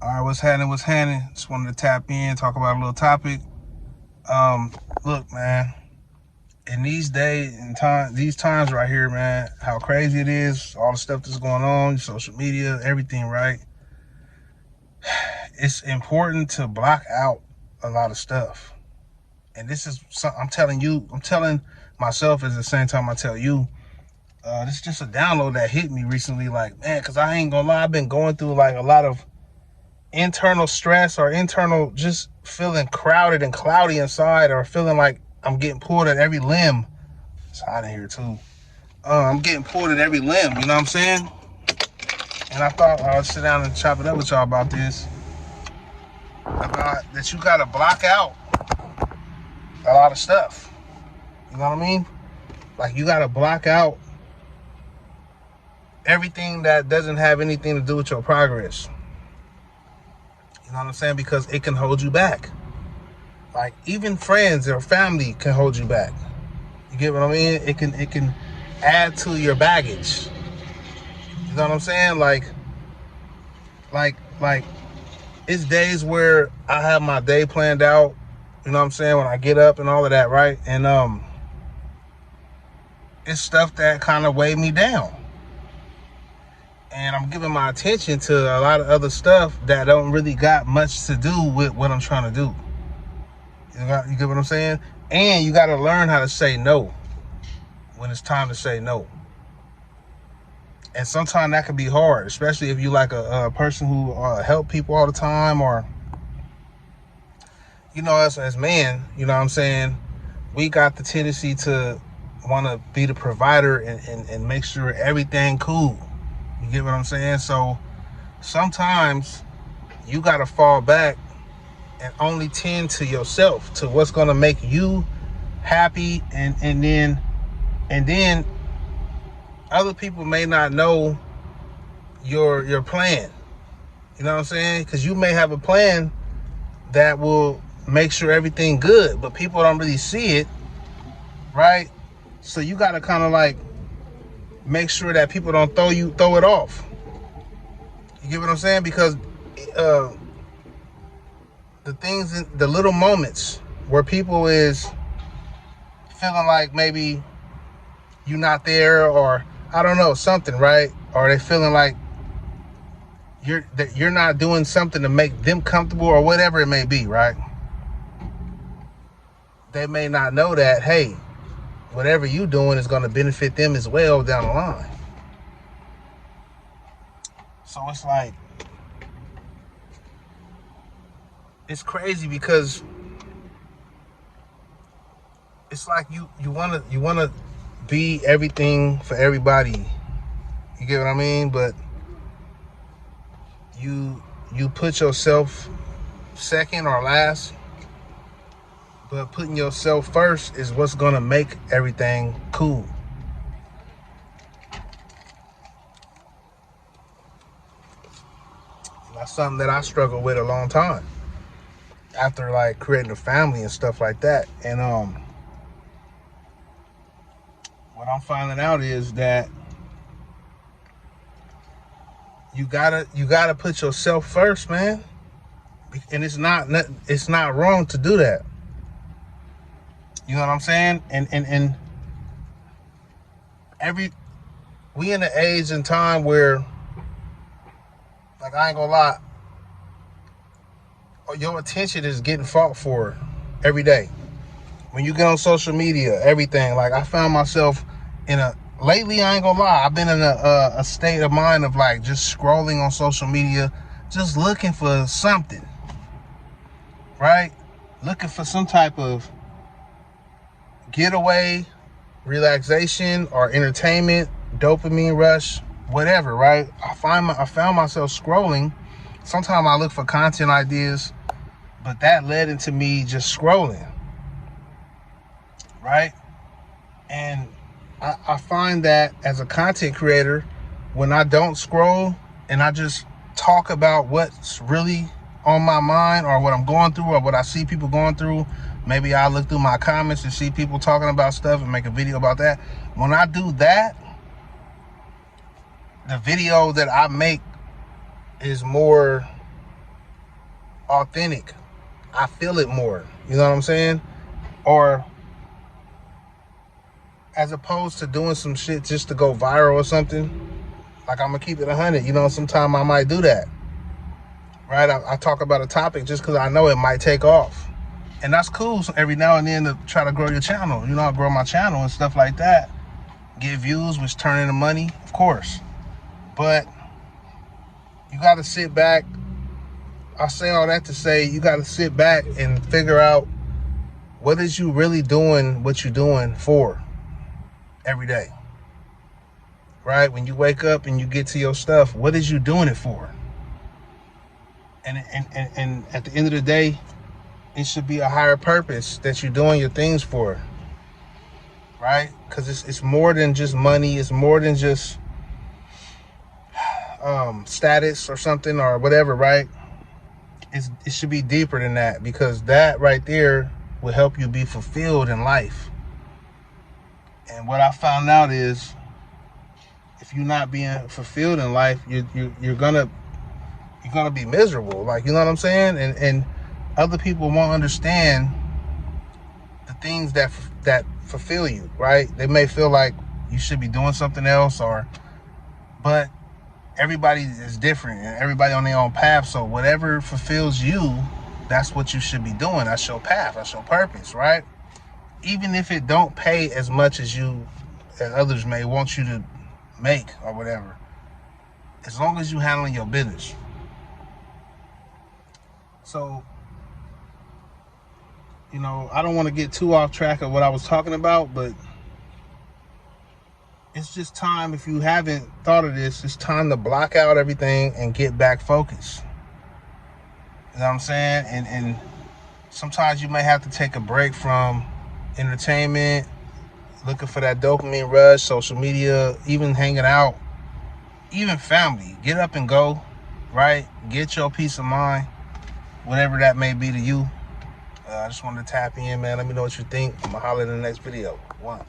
All right, what's happening? What's happening? Just wanted to tap in, talk about a little topic. Look, man, in these days and these times right here, man, how crazy it is, all the stuff that's going on, social media, everything, right? It's important to block out a lot of stuff. And this is something I'm telling myself at the same time I tell you. This is just a download that hit me recently, like, man, because I ain't gonna lie, I've been going through like a lot of internal stress or internal just feeling crowded and cloudy inside, or feeling like I'm getting pulled at every limb. It's hot in here too. I'm getting pulled at every limb, you know what I'm saying? And I thought I would sit down and chop it up with y'all about this. About that you gotta block out a lot of stuff. You know what I mean? Like you gotta block out everything that doesn't have anything to do with your progress. You know what I'm saying? Because it can hold you back. Like even friends or family can hold you back. You get what I mean? It can add to your baggage. You know what I'm saying? Like it's days where I have my day planned out, you know what I'm saying, when I get up and all of that, right? And it's stuff that kind of weighed me down. And I'm giving my attention to a lot of other stuff that don't really got much to do with what I'm trying to do. You get what I'm saying? And you got to learn how to say no when it's time to say no. And sometimes that can be hard, especially if you like a person who help people all the time, or, you know, us as men, you know what I'm saying? We got the tendency to want to be the provider and make sure everything cool. You get what I'm saying? So sometimes you got to fall back and only tend to yourself, to what's going to make you happy. And then other people may not know your plan. You know what I'm saying? Because you may have a plan that will make sure everything good, but people don't really see it, right? So you got to kind of like make sure that people don't throw it off. You get what I'm saying? Because the little moments where people is feeling like maybe you're not there, or I don't know, something, right? Or they feeling like you're not doing something to make them comfortable, or whatever it may be, right? They may not know that, hey, whatever you doing is going to benefit them as well down the line. So it's like, it's crazy because it's like you want to be everything for everybody. You get what I mean? But you put yourself second or last. But putting yourself first is what's going to make everything cool. And that's something that I struggled with a long time after like creating a family and stuff like that. And what I'm finding out is that you gotta put yourself first, man. And it's not wrong to do that. You know what I'm saying? And we in an age and time where, like, I ain't gonna lie, your attention is getting fought for every day. When you get on social media, everything, like, I found myself lately, I ain't gonna lie, I've been in a state of mind of like just scrolling on social media, just looking for something, right? Looking for some type of getaway, relaxation, or entertainment, dopamine rush, whatever, right? I found myself scrolling. Sometimes I look for content ideas, but that led into me just scrolling, right? And I find that as a content creator, when I don't scroll and I just talk about what's really on my mind, or what I'm going through, or what I see people going through, maybe I look through my comments and see people talking about stuff and make a video about that. When I do that, the video that I make is more authentic. I feel it more. You know what I'm saying? Or as opposed to doing some shit just to go viral or something, like I'm gonna keep it 100. You know, sometime I might do that. Right? I talk about a topic just because I know it might take off. And that's cool. So every now and then to try to grow your channel. You know, I grow my channel and stuff like that. Get views, which turn into money, of course. But you got to sit back. I say all that to say you got to sit back and figure out what is you really doing what you're doing for every day. Right? When you wake up and you get to your stuff, what is you doing it for? And at the end of the day, it should be a higher purpose that you're doing your things for. Right? Because it's more than just money. It's more than just status or something or whatever, right? It should be deeper than that, because that right there will help you be fulfilled in life. And what I found out is, if you're not being fulfilled in life, you're gonna be miserable. Like, you know what I'm saying? And other people won't understand the things that fulfill you, right? They may feel like you should be doing something else, but everybody is different and everybody on their own path. So whatever fulfills you, that's what you should be doing. That's your path. That's your purpose, right? Even if it don't pay as much as others may want you to make or whatever, as long as you handling your business. So, you know, I don't want to get too off track of what I was talking about, but it's just time. If you haven't thought of this, it's time to block out everything and get back focused. You know what I'm saying? And sometimes you may have to take a break from entertainment, looking for that dopamine rush, social media, even hanging out, even family. Get up and go, right? Get your peace of mind, whatever that may be to you. I just wanted to tap in, man. Let me know what you think. I'm going to holler in the next video. 1.